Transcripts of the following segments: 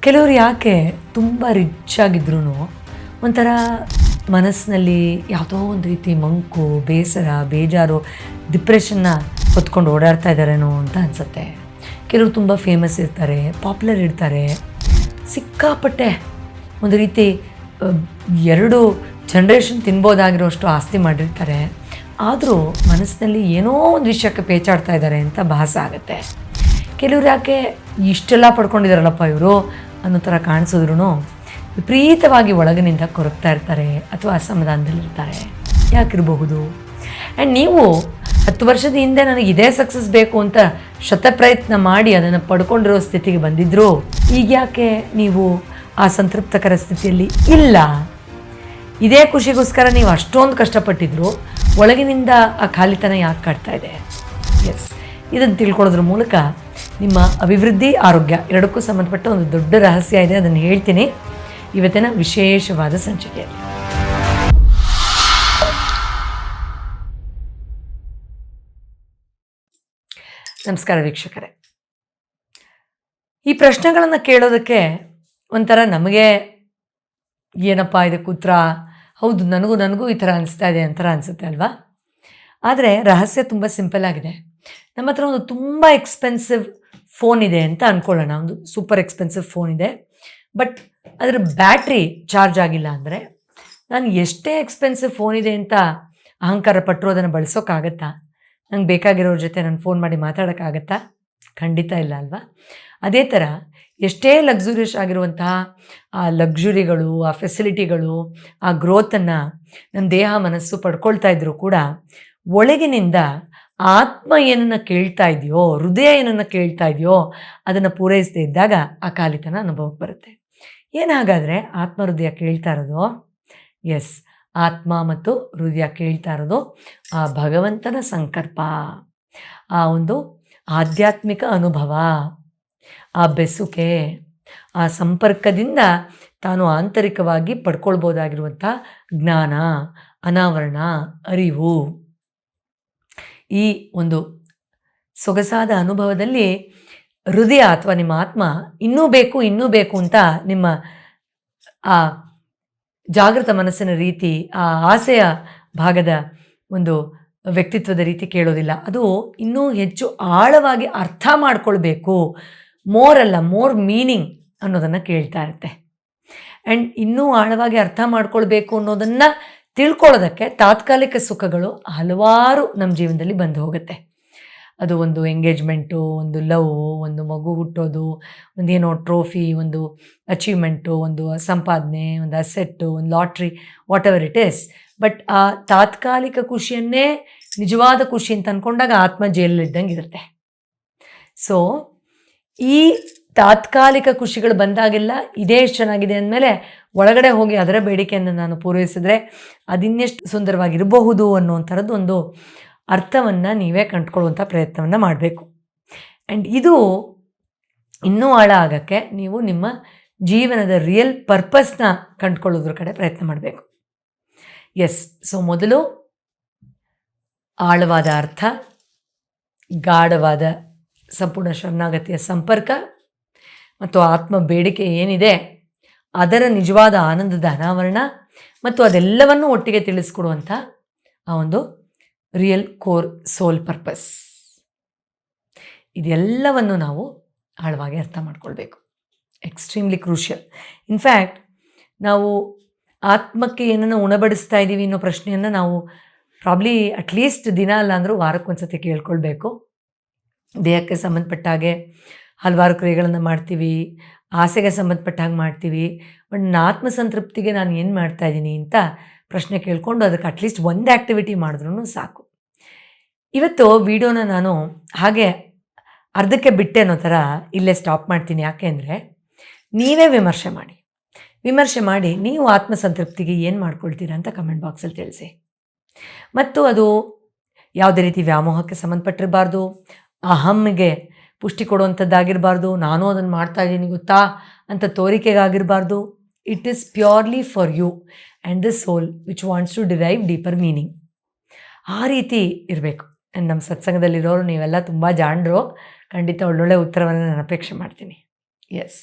ಕೆಲವರು ಯಾಕೆ ತುಂಬ ರಿಚ್ ಆಗಿದ್ರೂ ಒಂಥರ ಮನಸ್ಸಿನಲ್ಲಿ ಯಾವುದೋ ಒಂದು ರೀತಿ ಮಂಕು, ಬೇಸರ, ಬೇಜಾರು, ಡಿಪ್ರೆಷನ್ನ ಹೊತ್ಕೊಂಡು ಓಡಾಡ್ತಾ ಇದ್ದಾರೇನೋ ಅಂತ ಅನಿಸುತ್ತೆ. ಕೆಲವರು ತುಂಬ ಫೇಮಸ್ ಇರ್ತಾರೆ, ಪಾಪ್ಯುಲರ್ ಇರ್ತಾರೆ, ಸಿಕ್ಕಾಪಟ್ಟೆ ಒಂದು ರೀತಿ 2 ಜನ್ರೇಷನ್ ತಿನ್ಬೋದಾಗಿರೋಷ್ಟು ಆಸ್ತಿ ಮಾಡಿರ್ತಾರೆ. ಆದರೂ ಮನಸ್ಸಿನಲ್ಲಿ ಏನೋ ಒಂದು ವಿಷಯಕ್ಕೆ ಪೇಚಾಡ್ತಾ ಇದ್ದಾರೆ ಅಂತ ಭಾಸ ಆಗುತ್ತೆ. ಕೆಲವ್ರು ಯಾಕೆ ಇಷ್ಟೆಲ್ಲ ಪಡ್ಕೊಂಡಿದ್ದಾರಲ್ಲಪ್ಪ ಇವರು ಅನ್ನೋ ಥರ ಕಾಣಿಸಿದ್ರು ವಿಪರೀತವಾಗಿ ಒಳಗಿನಿಂದ ಕೊರಗ್ತಾ ಇರ್ತಾರೆ ಅಥವಾ ಅಸಮಾಧಾನದಲ್ಲಿರ್ತಾರೆ. ಯಾಕಿರಬಹುದು? ಆ್ಯಂಡ್ ನೀವು 10 ವರ್ಷದ ಹಿಂದೆ ನನಗೆ ಇದೇ ಸಕ್ಸಸ್ ಬೇಕು ಅಂತ ಶತಪ್ರಯತ್ನ ಮಾಡಿ ಅದನ್ನು ಪಡ್ಕೊಂಡಿರೋ ಸ್ಥಿತಿಗೆ ಬಂದಿದ್ದರು. ಈಗ ಯಾಕೆ ನೀವು ಆ ಸಂತೃಪ್ತಕರ ಸ್ಥಿತಿಯಲ್ಲಿ ಇಲ್ಲ? ಇದೇ ಖುಷಿಗೋಸ್ಕರ ನೀವು ಅಷ್ಟೊಂದು ಕಷ್ಟಪಟ್ಟಿದ್ರು, ಒಳಗಿನಿಂದ ಆ ಖಾಲಿತನ ಯಾಕೆ ಕಾಡ್ತಾ ಇದೆ? ಎಸ್, ಇದನ್ನು ತಿಳ್ಕೊಳ್ಳೋದ್ರ ಮೂಲಕ ನಿಮ್ಮ ಅಭಿವೃದ್ಧಿ, ಆರೋಗ್ಯ ಎರಡಕ್ಕೂ ಸಂಬಂಧಪಟ್ಟ ಒಂದು ದೊಡ್ಡ ರಹಸ್ಯ ಇದೆ. ಅದನ್ನು ಹೇಳ್ತೀನಿ ಇವತ್ತಿನ ವಿಶೇಷವಾದ ಸಂಚಿಕೆಯಲ್ಲಿ. ನಮಸ್ಕಾರ ವೀಕ್ಷಕರೇ. ಈ ಪ್ರಶ್ನೆಗಳನ್ನು ಕೇಳೋದಕ್ಕೆ ಒಂಥರ ನಮಗೆ ಏನಪ್ಪ ಇದಕ್ಕೆ ಉತ್ತರ, ಹೌದು ನನಗೂ ಈ ಥರ ಅನಿಸ್ತಾ ಇದೆ ಅಂತರ ಅನಿಸುತ್ತೆ ಅಲ್ವಾ? ಆದರೆ ರಹಸ್ಯ ತುಂಬ ಸಿಂಪಲ್ ಆಗಿದೆ. ನಮ್ಮ ಹತ್ರ ಒಂದು ತುಂಬ ಎಕ್ಸ್ಪೆನ್ಸಿವ್ ಫೋನ್ ಇದೆ ಅಂತ ಅಂದ್ಕೊಳ್ಳೋಣ. ಒಂದು ಸೂಪರ್ ಎಕ್ಸ್ಪೆನ್ಸಿವ್ ಫೋನ್ ಇದೆ, ಬಟ್ ಅದರ ಬ್ಯಾಟ್ರಿ ಚಾರ್ಜ್ ಆಗಿಲ್ಲ ಅಂದರೆ ನಾನು ಎಷ್ಟೇ ಎಕ್ಸ್ಪೆನ್ಸಿವ್ ಫೋನ್ ಇದೆ ಅಂತ ಅಹಂಕಾರ ಪಟ್ಟರು ಅದನ್ನು ಬಳಸೋಕ್ಕಾಗತ್ತಾ? ನಂಗೆ ಬೇಕಾಗಿರೋರ ಜೊತೆ ನಾನು ಫೋನ್ ಮಾಡಿ ಮಾತಾಡೋಕ್ಕಾಗತ್ತಾ? ಖಂಡಿತ ಇಲ್ಲ ಅಲ್ವಾ? ಅದೇ ಥರ ಎಷ್ಟೇ ಲಕ್ಸುರಿಯಸ್ ಆಗಿರುವಂತಹ ಆ ಲಕ್ಸುರಿಗಳು, ಆ ಫೆಸಿಲಿಟಿಗಳು, ಆ ಗ್ರೋತನ್ನು ನನ್ನ ದೇಹ ಮನಸ್ಸು ಪಡ್ಕೊಳ್ತಾ ಇದ್ದರೂ ಕೂಡ ಒಳಗಿನಿಂದ ಆತ್ಮ ಏನನ್ನು ಕೇಳ್ತಾ ಇದೆಯೋ, ಹೃದಯ ಏನನ್ನು ಕೇಳ್ತಾ ಇದೆಯೋ ಅದನ್ನು ಪೂರೈಸದೇ ಇದ್ದಾಗ ಆ ಖಾಲಿತನ ಅನುಭವಕ್ಕೆ ಬರುತ್ತೆ. ಏನಾಗಾದರೆ ಆತ್ಮ ಹೃದಯ ಕೇಳ್ತಾ ಇರೋದು? ಎಸ್, ಆತ್ಮ ಮತ್ತು ಹೃದಯ ಕೇಳ್ತಾ ಇರೋದು ಆ ಭಗವಂತನ ಸಂಕಲ್ಪ, ಆ ಒಂದು ಆಧ್ಯಾತ್ಮಿಕ ಅನುಭವ, ಆ ಬೆಸುಗೆ, ಆ ಸಂಪರ್ಕದಿಂದ ತಾನು ಆಂತರಿಕವಾಗಿ ಪಡ್ಕೊಳ್ಬೋದಾಗಿರುವಂಥ ಜ್ಞಾನ, ಅನಾವರಣ, ಅರಿವು. ಈ ಒಂದು ಸೊಗಸಾದ ಅನುಭವದಲ್ಲಿ ಹೃದಯ ಅಥವಾ ನಿಮ್ಮ ಆತ್ಮ ಇನ್ನೂ ಬೇಕು ಅಂತ ನಿಮ್ಮ ಆ ಜಾಗೃತ ಮನಸ್ಸಿನ ರೀತಿ, ಆ ಆಸೆಯ ಭಾಗದ ಒಂದು ವ್ಯಕ್ತಿತ್ವದ ರೀತಿ ಕೇಳೋದಿಲ್ಲ. ಅದು ಇನ್ನೂ ಹೆಚ್ಚು ಆಳವಾಗಿ ಅರ್ಥ ಮಾಡ್ಕೊಳ್ಬೇಕು, ಮೋರ್ ಮೀನಿಂಗ್ ಅನ್ನೋದನ್ನು ಕೇಳ್ತಾ ಇರುತ್ತೆ. ಆ್ಯಂಡ್ ಇನ್ನೂ ಆಳವಾಗಿ ಅರ್ಥ ಮಾಡ್ಕೊಳ್ಬೇಕು ಅನ್ನೋದನ್ನು ತಿಳ್ಕೊಳ್ಳೋದಕ್ಕೆ ತಾತ್ಕಾಲಿಕ ಸುಖಗಳು ಹಲವಾರು ನಮ್ಮ ಜೀವನದಲ್ಲಿ ಬಂದು ಹೋಗುತ್ತೆ. ಅದು ಒಂದು ಎಂಗೇಜ್ಮೆಂಟು, ಒಂದು ಲವ್, ಒಂದು ಮಗು ಹುಟ್ಟೋದು, ಒಂದೇನೋ ಟ್ರೋಫಿ, ಒಂದು ಅಚೀವ್ಮೆಂಟು, ಒಂದು ಸಂಪಾದನೆ, ಒಂದು ಅಸೆಟ್ಟು, ಒಂದು lottery, what ever it is. But ಆ ತಾತ್ಕಾಲಿಕ ಖುಷಿಯನ್ನೇ ನಿಜವಾದ ಖುಷಿ ಅಂತ ಅಂದ್ಕೊಂಡಾಗ ಆತ್ಮ ಜೈಲಲ್ಲಿದ್ದಂಗೆ ಇರುತ್ತೆ. ಸೊ ಈ ತಾತ್ಕಾಲಿಕ ಖುಷಿಗಳು ಬಂದಾಗೆಲ್ಲ ಇದೇ ಎಷ್ಟು ಚೆನ್ನಾಗಿದೆ ಅಂದಮೇಲೆ ಒಳಗಡೆ ಹೋಗಿ ಅದರ ಬೇಡಿಕೆಯನ್ನು ನಾನು ಪೂರೈಸಿದ್ರೆ ಅದಿನ್ನೆಷ್ಟು ಸುಂದರವಾಗಿರಬಹುದು ಅನ್ನೋವಂಥದ್ದು ಒಂದು ಅರ್ಥವನ್ನು ನೀವೇ ಕಂಡುಕೊಳ್ಳುವಂಥ ಪ್ರಯತ್ನವನ್ನು ಮಾಡಬೇಕು. ಆ್ಯಂಡ್ ಇದು ಇನ್ನೂ ಆಳ ಆಗೋಕ್ಕೆ ನೀವು ನಿಮ್ಮ ಜೀವನದ ರಿಯಲ್ ಪರ್ಪಸ್ನ ಕಂಡುಕೊಳ್ಳೋದ್ರ ಕಡೆ ಪ್ರಯತ್ನ ಮಾಡಬೇಕು. ಎಸ್, ಸೊ ಮೊದಲು ಆಳವಾದ ಅರ್ಥ, ಗಾಢವಾದ ಸಂಪೂರ್ಣ ಶರಣಾಗತಿಯ ಸಂಪರ್ಕ ಮತ್ತು ಆತ್ಮ ಬೇಡಿಕೆ ಏನಿದೆ ಅದರ ನಿಜವಾದ ಆನಂದದ ಅನಾವರಣ ಮತ್ತು ಅದೆಲ್ಲವನ್ನು ಒಟ್ಟಿಗೆ ತಿಳಿಸ್ಕೊಡುವಂಥ ಆ ಒಂದು ರಿಯಲ್ ಕೋರ್ ಸೋಲ್ ಪರ್ಪಸ್, ಇದೆಲ್ಲವನ್ನು ನಾವು ಆಳವಾಗಿ ಅರ್ಥ ಮಾಡ್ಕೊಳ್ಬೇಕು. Extremely crucial. ಇನ್ಫ್ಯಾಕ್ಟ್ ನಾವು ಆತ್ಮಕ್ಕೆ ಏನನ್ನು ಉಣಬಡಿಸ್ತಾ ಇದ್ದೀವಿ ಅನ್ನೋ ಪ್ರಶ್ನೆಯನ್ನು ನಾವು ಪ್ರಾಬ್ಲಿ ಅಟ್ಲೀಸ್ಟ್ ದಿನ ಅಲ್ಲ ಅಂದರೂ ವಾರಕ್ಕೊಂದ್ಸತಿ ಕೇಳ್ಕೊಳ್ಬೇಕು. ದೇಹಕ್ಕೆ ಸಂಬಂಧಪಟ್ಟ ಹಾಗೆ ಹಲವಾರು ಕ್ರಿಯೆಗಳನ್ನು ಮಾಡ್ತೀವಿ, ಆಸೆಗೆ ಸಂಬಂಧಪಟ್ಟ ಹಾಗೆ ಮಾಡ್ತೀವಿ. ಬಟ್ ನನ್ನ ಆತ್ಮಸಂತೃಪ್ತಿಗೆ ನಾನು ಏನು ಮಾಡ್ತಾಯಿದ್ದೀನಿ ಅಂತ ಪ್ರಶ್ನೆ ಕೇಳಿಕೊಂಡು ಅದಕ್ಕೆ ಅಟ್ಲೀಸ್ಟ್ ಒಂದು ಆ್ಯಕ್ಟಿವಿಟಿ ಮಾಡಿದ್ರೂ ಸಾಕು. ಇವತ್ತು ವಿಡಿಯೋನ ನಾನು ಹಾಗೆ ಅರ್ಧಕ್ಕೆ ಬಿಟ್ಟೆ ಅನ್ನೋ ಥರ ಇಲ್ಲೇ ಸ್ಟಾಪ್ ಮಾಡ್ತೀನಿ. ಯಾಕೆ ಅಂದರೆ ನೀವೇ ವಿಮರ್ಶೆ ಮಾಡಿ ನೀವು ಆತ್ಮಸಂತೃಪ್ತಿಗೆ ಏನು ಮಾಡ್ಕೊಳ್ತೀರಾ ಅಂತ ಕಮೆಂಟ್ ಬಾಕ್ಸಲ್ಲಿ ತಿಳಿಸಿ. ಮತ್ತು ಅದು ಯಾವುದೇ ರೀತಿ ವ್ಯಾಮೋಹಕ್ಕೆ ಸಂಬಂಧಪಟ್ಟಿರಬಾರ್ದು, ಅಹಮ್ಗೆ ಪುಷ್ಟಿ ಕೊಡುವಂಥದ್ದಾಗಿರಬಾರ್ದು, ನಾನು ಅದನ್ನು ಮಾಡ್ತಾಯಿದ್ದೀನಿ ಗೊತ್ತಾ ಅಂತ ತೋರಿಕೆಗಾಗಿರಬಾರ್ದು. It is purely for you and the soul which wants to derive deeper meaning. ಆ ರೀತಿ ಇರಬೇಕು. ನಮ್ಮ ಸತ್ಸಂಗದಲ್ಲಿರೋರು ನೀವೆಲ್ಲ ತುಂಬ ಜಾಣರು, ಖಂಡಿತ ಒಳ್ಳೊಳ್ಳೆ ಉತ್ತರವನ್ನು ನಾನು ಅಪೇಕ್ಷೆ ಮಾಡ್ತೀನಿ. ಎಸ್,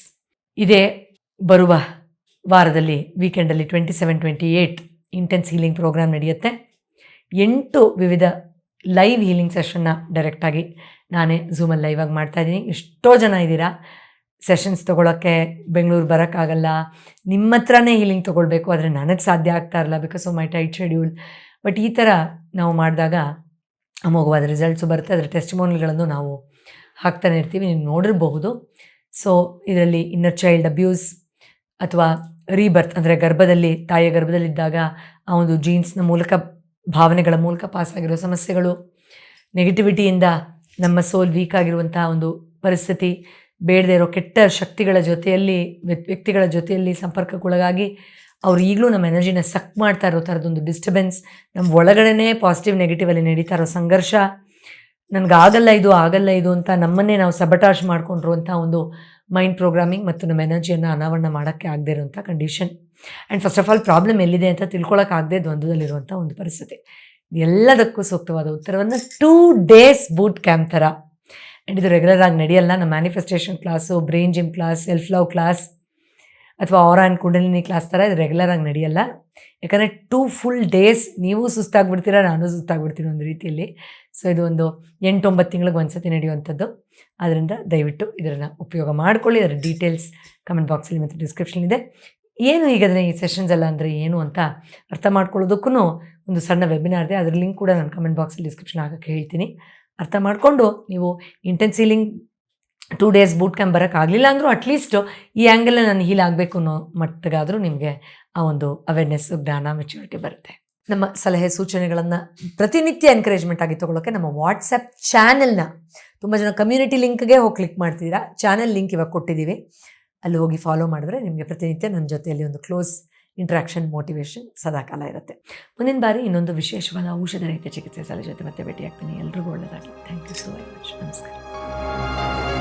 ಇದೇ ಬರುವ ವಾರದಲ್ಲಿ ವೀಕೆಂಡಲ್ಲಿ 27-28 ಇಂಟೆನ್ಸ್ ಹೀಲಿಂಗ್ ಪ್ರೋಗ್ರಾಮ್ ನಡೆಯುತ್ತೆ. 8 ವಿವಿಧ ಲೈವ್ ಹೀಲಿಂಗ್ ಸೆಷನ್ನ ಡೈರೆಕ್ಟಾಗಿ ನಾನೇ ಝೂಮಲ್ಲಿ ಲೈವಾಗಿ ಮಾಡ್ತಾಯಿದ್ದೀನಿ. ಎಷ್ಟೋ ಜನ ಇದ್ದೀರಾ, ಸೆಷನ್ಸ್ ತೊಗೊಳಕ್ಕೆ ಬೆಂಗಳೂರು ಬರೋಕ್ಕಾಗಲ್ಲ, ನಿಮ್ಮ ಹತ್ರನೇ ಹೀಲಿಂಗ್ ತೊಗೊಳ್ಬೇಕು, ಆದರೆ ನನಗೆ ಸಾಧ್ಯ ಆಗ್ತಾ ಇರಲ್ಲ because of my tight schedule. But ಈ ಥರ ನಾವು ಮಾಡಿದಾಗ ಅಮೋಘವಾದ ರಿಸಲ್ಟ್ಸು ಬರುತ್ತೆ. ಅದರ ಟೆಸ್ಟಿಮೋನಿಗಳನ್ನು ನಾವು ಹಾಕ್ತಾನೆ ಇರ್ತೀವಿ, ನೀವು ನೋಡಿರಬಹುದು. ಸೊ ಇದರಲ್ಲಿ ಇನ್ನರ್ ಚೈಲ್ಡ್ ಅಬ್ಯೂಸ್ ಅಥವಾ ರೀಬರ್ತ್ ಅಂದರೆ ತಾಯಿಯ ಗರ್ಭದಲ್ಲಿದ್ದಾಗ ಆ ಒಂದು ಜೀನ್ಸ್ನ ಮೂಲಕ, ಭಾವನೆಗಳ ಮೂಲಕ ಪಾಸಾಗಿರೋ ಸಮಸ್ಯೆಗಳು, ನೆಗೆಟಿವಿಟಿಯಿಂದ ನಮ್ಮ ಸೋಲ್ ವೀಕ್ ಆಗಿರುವಂಥ ಒಂದು ಪರಿಸ್ಥಿತಿ, ಬೇಡದೇ ಇರೋ ಕೆಟ್ಟ ಶಕ್ತಿಗಳ ಜೊತೆಯಲ್ಲಿ ವ್ಯಕ್ತಿಗಳ ಜೊತೆಯಲ್ಲಿ ಸಂಪರ್ಕಕ್ಕೊಳಗಾಗಿ ಅವ್ರು ಈಗಲೂ ನಮ್ಮ ಎನರ್ಜಿನ ಸಕ್ ಮಾಡ್ತಾ ಇರೋ ಥರದೊಂದು ಡಿಸ್ಟರ್ಬೆನ್ಸ್, ನಮ್ಮ ಒಳಗಡೆನೇ ಪಾಸಿಟಿವ್ ನೆಗೆಟಿವಲ್ಲಿ ನಡೀತಾ ಇರೋ ಸಂಘರ್ಷ, ನನಗಾಗಲ್ಲ ಇದು ಅಂತ ನಮ್ಮನ್ನೇ ನಾವು ಸಬಟಾಶ್ ಮಾಡ್ಕೊಂಡಿರುವಂಥ ಒಂದು ಮೈಂಡ್ ಪ್ರೋಗ್ರಾಮಿಂಗ್ ಮತ್ತು ನಮ್ಮ ಎನರ್ಜಿಯನ್ನು ಅನಾವರಣ ಮಾಡೋಕ್ಕೆ ಆಗದೇ ಇರುವಂಥ condition. And first of all problem ಎಲ್ಲಿದೆ ಅಂತ ತಿಳ್ಕೊಳಕ್ಕಾಗದೆ ದ್ವಂದ್ವದಲ್ಲಿರುವಂಥ ಒಂದು ಪರಿಸ್ಥಿತಿ. ಎಲ್ಲದಕ್ಕೂ ಸೂಕ್ತವಾದ ಉತ್ತರವನ್ನು 2 days ಬೂಟ್ ಕ್ಯಾಂಪ್ ಥರ, ಆ್ಯಂಡ್ ಇದು ರೆಗ್ಯುಲರ್ ಆಗಿ ನಡೆಯಲ್ಲ. ನಮ್ಮ manifestation class, brain gym class, self love class ಅಥವಾ ಆರಾ ಆ್ಯಂಡ್ ಕುಂಡಲಿನಿ ಕ್ಲಾಸ್ ಥರ ಇದು ರೆಗ್ಯುಲರ್ ಆಗಿ ನಡೆಯಲ್ಲ. ಯಾಕಂದರೆ 2 full days ನೀವು ಸುಸ್ತಾಗ್ಬಿಡ್ತೀರಾ, ನಾನು ಸುಸ್ತಾಗ್ಬಿಡ್ತೀನಿ ಒಂದು ರೀತಿಯಲ್ಲಿ. ಸೊ ಇದು ಒಂದು 8-9 ತಿಂಗಳಿಗೆ ಒಂದ್ಸತಿ ನಡೆಯುವಂಥದ್ದು. ಆದ್ದರಿಂದ ದಯವಿಟ್ಟು ಇದನ್ನು ಉಪಯೋಗ ಮಾಡ್ಕೊಳ್ಳಿ. ಅದರ ಡೀಟೇಲ್ಸ್ ಕಮೆಂಟ್ ಬಾಕ್ಸಲ್ಲಿ ಮತ್ತು ಡಿಸ್ಕ್ರಿಪ್ಷನ್ ಇದೆ. ಏನು ಈಗ ಅದನ್ನು ಈ ಸೆಷನ್ಸ್ ಎಲ್ಲ ಅಂದರೆ ಏನು ಅಂತ ಅರ್ಥ ಮಾಡ್ಕೊಳ್ಳೋದಕ್ಕೂ ಒಂದು ಸಣ್ಣ ವೆಬಿನಾರ್ ಇದೆ, ಅದ್ರ ಲಿಂಕ್ ಕೂಡ ನಾನು ಕಮೆಂಟ್ ಬಾಕ್ಸಲ್ಲಿ ಡಿಸ್ಕ್ರಿಪ್ಷನ್ ಹಾಕೋಕ್ಕೆ ಹೇಳ್ತೀನಿ. ಅರ್ಥ ಮಾಡಿಕೊಂಡು ನೀವು intense healing 2 days boot camp ಬರೋಕ್ಕಾಗಲಿಲ್ಲ ಅಂದರೂ ಅಟ್ಲೀಸ್ಟು ಈ ಆ್ಯಂಗಲಲ್ಲಿ ನಾನು ಹೀಲ್ ಆಗಬೇಕು ಅನ್ನೋ ಮಟ್ಟಿಗಾದರೂ ನಿಮಗೆ ಆ ಒಂದು ಅವೇರ್ನೆಸ್ಸು, ಜ್ಞಾನ, ಮೆಚ್ಯೂರಿಟಿ ಬರುತ್ತೆ. ನಮ್ಮ ಸಲಹೆ ಸೂಚನೆಗಳನ್ನು ಪ್ರತಿನಿತ್ಯ ಎನ್ಕರೇಜ್ಮೆಂಟ್ ಆಗಿ ತೊಗೊಳಕ್ಕೆ ನಮ್ಮ ವಾಟ್ಸಪ್ ಚಾನೆಲ್ನ ತುಂಬ ಜನ ಕಮ್ಯುನಿಟಿ ಲಿಂಕ್ಗೆ ಹೋಗಿ ಕ್ಲಿಕ್ ಮಾಡ್ತಿದ್ದೀರಾ. ಚಾನೆಲ್ ಲಿಂಕ್ ಇವಾಗ ಕೊಟ್ಟಿದ್ದೀವಿ, ಅಲ್ಲಿ ಹೋಗಿ ಫಾಲೋ ಮಾಡಿದ್ರೆ ನಿಮಗೆ ಪ್ರತಿನಿತ್ಯ ನನ್ನ ಜೊತೆಯಲ್ಲಿ ಒಂದು ಕ್ಲೋಸ್ ಇಂಟ್ರಾಕ್ಷನ್, ಮೋಟಿವೇಶನ್ ಸದಾಕಾಲ ಇರುತ್ತೆ. ಮುಂದಿನ ಬಾರಿ ಇನ್ನೊಂದು ವಿಶೇಷವಾದ ಔಷಧ ರಹಿತ ಚಿಕಿತ್ಸೆ ಸಲಹೆ ಜೊತೆ ಮತ್ತೆ ಭೇಟಿಯಾಗ್ತೀನಿ. ಎಲ್ರಿಗೂ ಒಳ್ಳೆಯದಾಗಲಿ. Thank you so much. ನಮಸ್ಕಾರ.